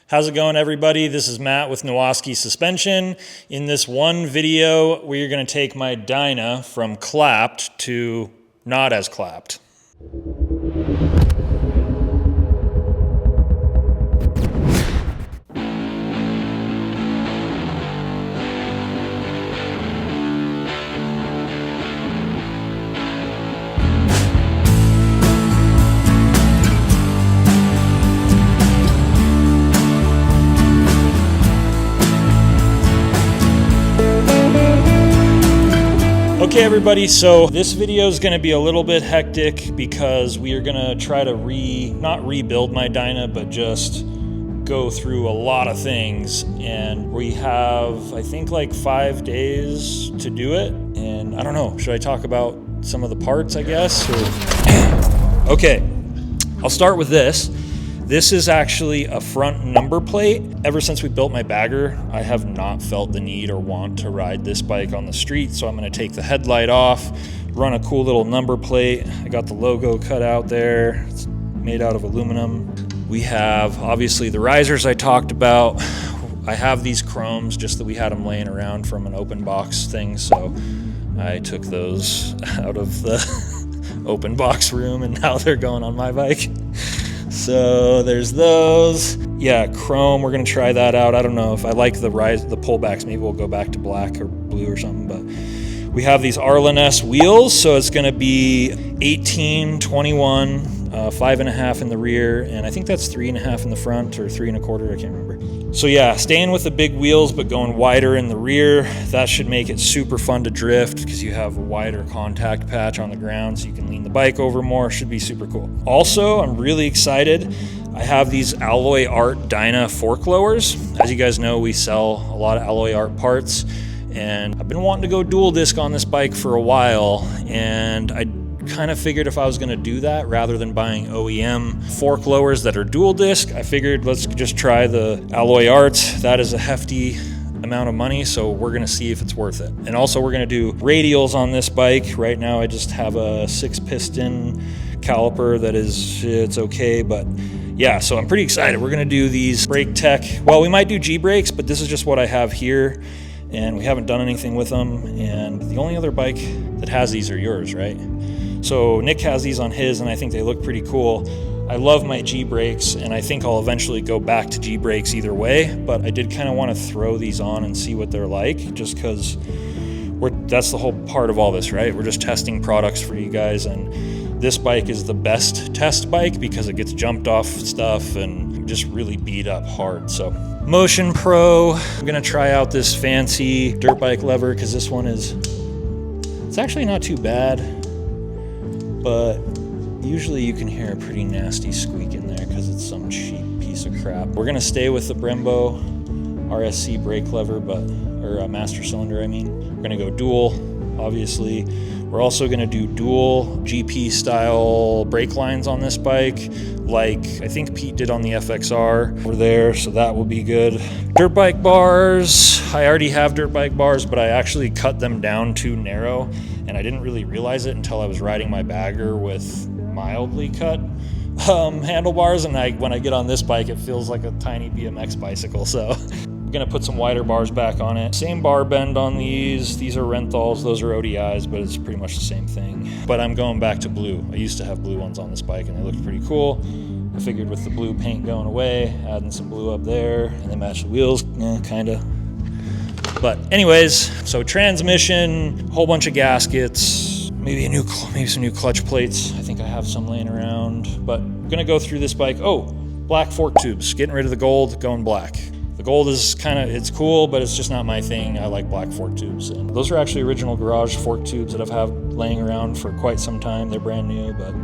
How's it going, everybody? This is Matt with Nowaskey Suspension. In this one video, we're going to take my Dyna from clapped to not as clapped. Okay, everybody, so this video is going to be a little bit hectic because we are going to try to not rebuild my Dyna, but just go through a lot of things. And we have, I think, like 5 days to do it. And I don't know, should I talk about some of the parts, I guess? Or... Okay, I'll start with this. This is actually a front number plate. Ever since we built my bagger, I have not felt the need or want to ride this bike on the street, so I'm gonna take the headlight off, run a cool little number plate. I got the logo cut out there. It's made out of aluminum. We have, obviously, the risers I talked about. I have these chromes, just that we had them laying around from an open box thing, so I took those out of the open box room, and now they're going on my bike. So there's those. Yeah, chrome, we're gonna try that out. I don't know if I like the pullbacks. Maybe we'll go back to black or blue or something, but we have these Harleys wheels, so it's gonna be 18, 21, 5.5 in the rear, and I think that's 3.5 in the front, or 3.25, I can't remember. So yeah, staying with the big wheels, but going wider in the rear. That should make it super fun to drift because you have a wider contact patch on the ground, so you can lean the bike over more. Should be super cool. Also, I'm really excited. I have these Alloy Art Dyna fork lowers. As you guys know, we sell a lot of Alloy Art parts, and I've been wanting to go dual disc on this bike for a while, and I kind of figured if I was going to do that, rather than buying OEM fork lowers that are dual disc, I figured let's just try the Alloy Arts. That is a hefty amount of money, so we're going to see if it's worth it. And also, we're going to do radials on this bike. Right now I just have a 6-piston caliper that it's okay, but yeah, so I'm pretty excited. We're going to do these brake tech. Well, we might do G brakes, but this is just what I have here, and we haven't done anything with them. And the only other bike that has these are yours, right? So Nick has these on his, and I think they look pretty cool. I love my G brakes, and I think I'll eventually go back to G brakes either way, but I did kind of want to throw these on and see what they're like, just because that's the whole part of all this, right? We're just testing products for you guys, and this bike is the best test bike because it gets jumped off stuff and just really beat up hard. So Motion Pro, I'm gonna try out this fancy dirt bike lever because this one it's actually not too bad, but usually you can hear a pretty nasty squeak in there because it's some cheap piece of crap. We're gonna stay with the Brembo RSC brake lever, or master cylinder, I mean. We're gonna go dual, obviously. We're also gonna do dual GP style brake lines on this bike, like I think Pete did on the FXR over there, so that will be good. Dirt bike bars, I already have dirt bike bars, but I actually cut them down too narrow, and I didn't really realize it until I was riding my bagger with mildly cut handlebars, and when I get on this bike, it feels like a tiny BMX bicycle, so I'm gonna put some wider bars back on it. Same bar bend on these. These are Renthals, those are ODIs, but it's pretty much the same thing. But I'm going back to blue. I used to have blue ones on this bike, and they looked pretty cool. I figured with the blue paint going away, adding some blue up there, and they match the wheels, kinda. But anyways, so transmission, whole bunch of gaskets, maybe some new clutch plates. I think I have some laying around, but I'm gonna go through this bike. Oh, black fork tubes, getting rid of the gold, going black. The gold is it's cool, but it's just not my thing. I like black fork tubes. And those are actually original garage fork tubes that I've had laying around for quite some time. They're brand new, but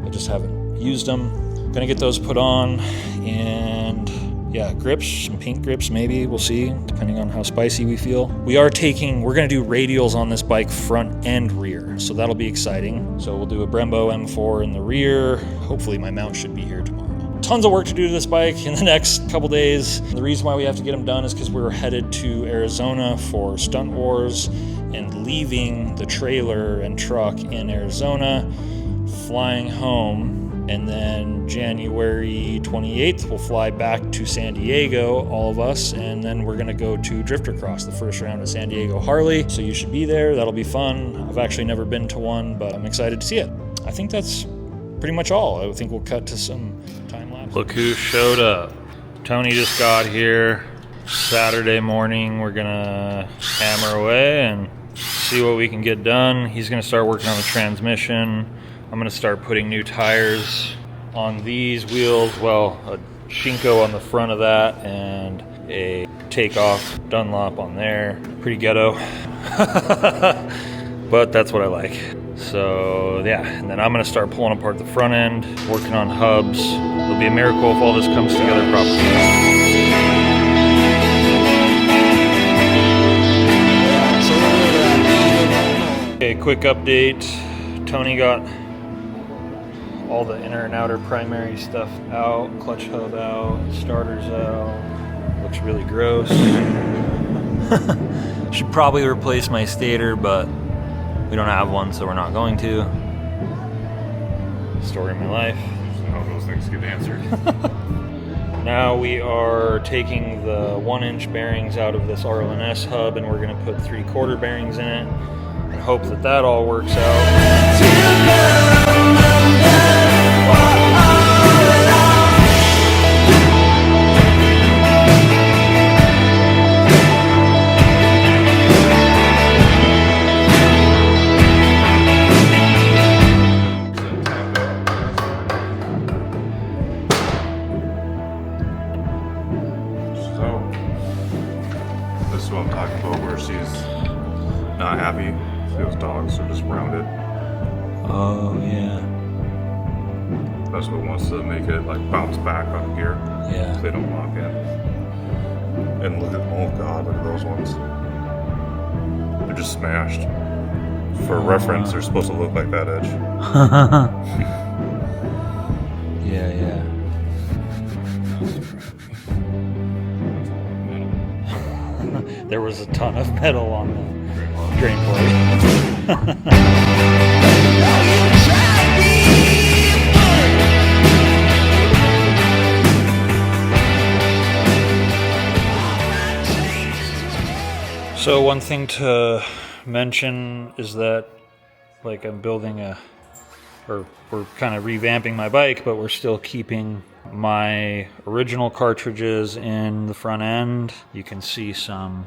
I just haven't used them. Gonna get those put on, and yeah, grips, some pink grips maybe, we'll see, depending on how spicy we feel. We're gonna do radials on this bike front and rear, so that'll be exciting. So we'll do a Brembo M4 in the rear. Hopefully my mount should be here tomorrow. Tons of work to do to this bike in the next couple days. The reason why we have to get them done is because we're headed to Arizona for Stunt Wars, and leaving the trailer and truck in Arizona, flying home And then January 28th, we'll fly back to San Diego, all of us, and then we're gonna go to Drifter Cross, the first round of San Diego Harley. So you should be there, that'll be fun. I've actually never been to one, but I'm excited to see it. I think that's pretty much all. I think we'll cut to some time lapse. Look who showed up. Tony just got here. Saturday morning, we're gonna hammer away and see what we can get done. He's gonna start working on the transmission. I'm gonna start putting new tires on these wheels. Well, a Shinko on the front of that and a takeoff Dunlop on there. Pretty ghetto, but that's what I like. So yeah, and then I'm gonna start pulling apart the front end, working on hubs. It'll be a miracle if all this comes together properly. Okay, quick update. Tony got all the inner and outer primary stuff out, clutch hub out, starters out. Looks really gross. Should probably replace my stator, but we don't have one, so we're not going to. Story of my life. How those things get answered. Now we are taking the 1-inch bearings out of this RLNS hub, and we're going to put 3/4 bearings in it and hope that that all works out. This is what I'm talking about, where she's not happy. Those dogs are just rounded. Oh, yeah. That's what wants to make it like bounce back on gear. Yeah. So they don't lock in. And look at, oh god, look at those ones. They're just smashed. For reference, they're supposed to look like that edge. Yeah, yeah. There was a ton of metal on the drain plate. So one thing to mention is that, like, I'm building we're kind of revamping my bike, but we're still keeping my original cartridges in the front end. You can see some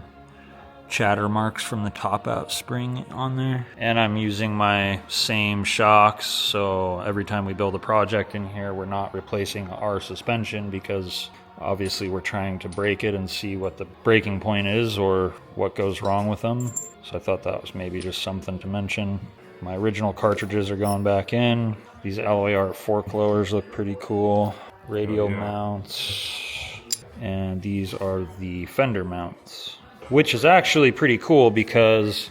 chatter marks from the top out spring on there. And I'm using my same shocks, so every time we build a project in here, we're not replacing our suspension because obviously we're trying to break it and see what the breaking point is or what goes wrong with them. So I thought that was maybe just something to mention. My original cartridges are going back in. These alloy art fork lowers look pretty cool. Radio mounts. And these are the fender mounts, which is actually pretty cool because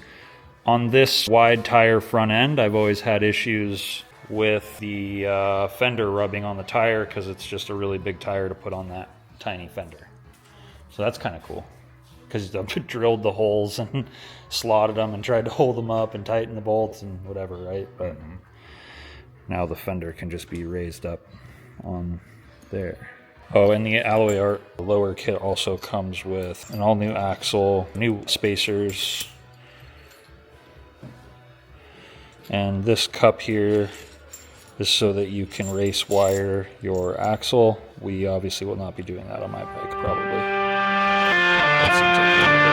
on this wide tire front end, I've always had issues with the fender rubbing on the tire because it's just a really big tire to put on that tiny fender. So that's kind of cool because I've drilled the holes and slotted them and tried to hold them up and tighten the bolts and whatever, right? But now the fender can just be raised up on there. Oh, and the alloy art lower kit also comes with an all-new axle, new spacers, and this cup here is so that you can race wire your axle. We obviously will not be doing that on my bike, probably. That seems like a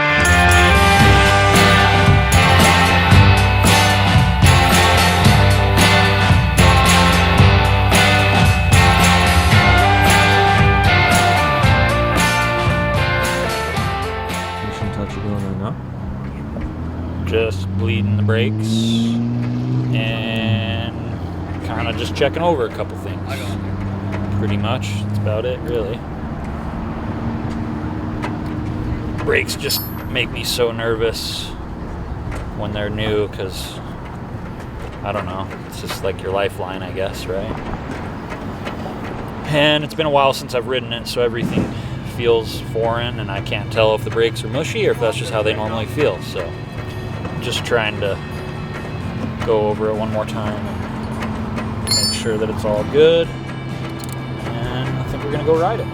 just bleeding the brakes and kind of just checking over a couple things. Pretty much, that's about it, really. Brakes just make me so nervous when they're new because, I don't know, it's just like your lifeline, I guess, right? And it's been a while since I've ridden it, so everything feels foreign and I can't tell if the brakes are mushy or if that's just how they normally feel, so just trying to go over it one more time and make sure that it's all good. And I think we're gonna go ride it.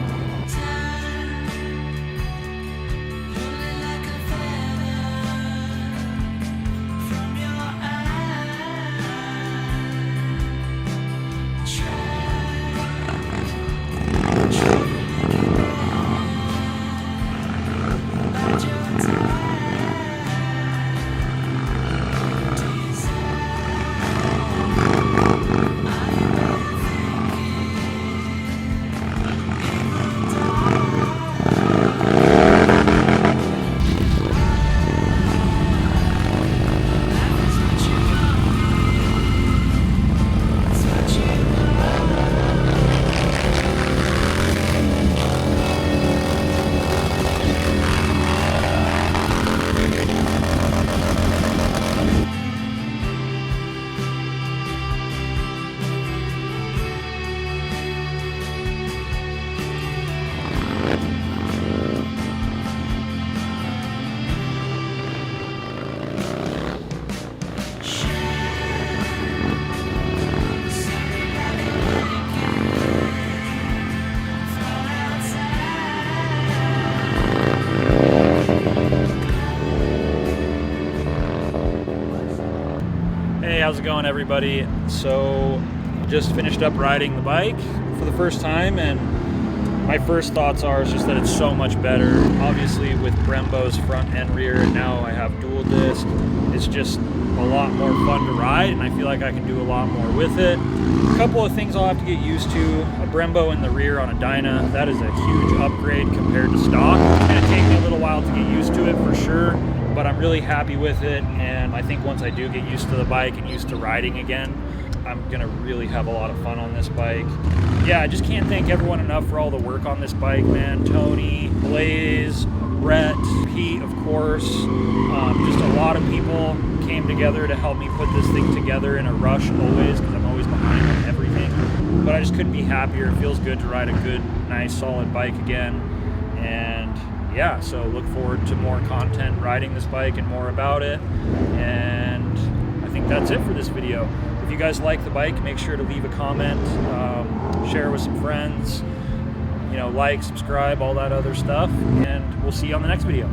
Hey, how's it going, everybody? So, just finished up riding the bike for the first time, and my first thoughts are just that it's so much better. Obviously, with Brembo's front and rear, and now I have dual disc, it's just a lot more fun to ride, and I feel like I can do a lot more with it. A couple of things I'll have to get used to. A Brembo in the rear on a Dyna, that is a huge upgrade compared to stock. It's going to take me a little while to get used to it for sure, but I'm really happy with it, and I think once I do get used to the bike and used to riding again, I'm gonna really have a lot of fun on this bike. Yeah, I just can't thank everyone enough for all the work on this bike, man. Tony, Blaze, Brett, Pete, of course. Just a lot of people came together to help me put this thing together in a rush always, because I'm always behind on everything. But I just couldn't be happier. It feels good to ride a good, nice, solid bike again. And yeah, so look forward to more content riding this bike and more about it. And I think that's it for this video. If you guys like the bike, make sure to leave a comment, share with some friends, like, subscribe, all that other stuff, and we'll see you on the next video.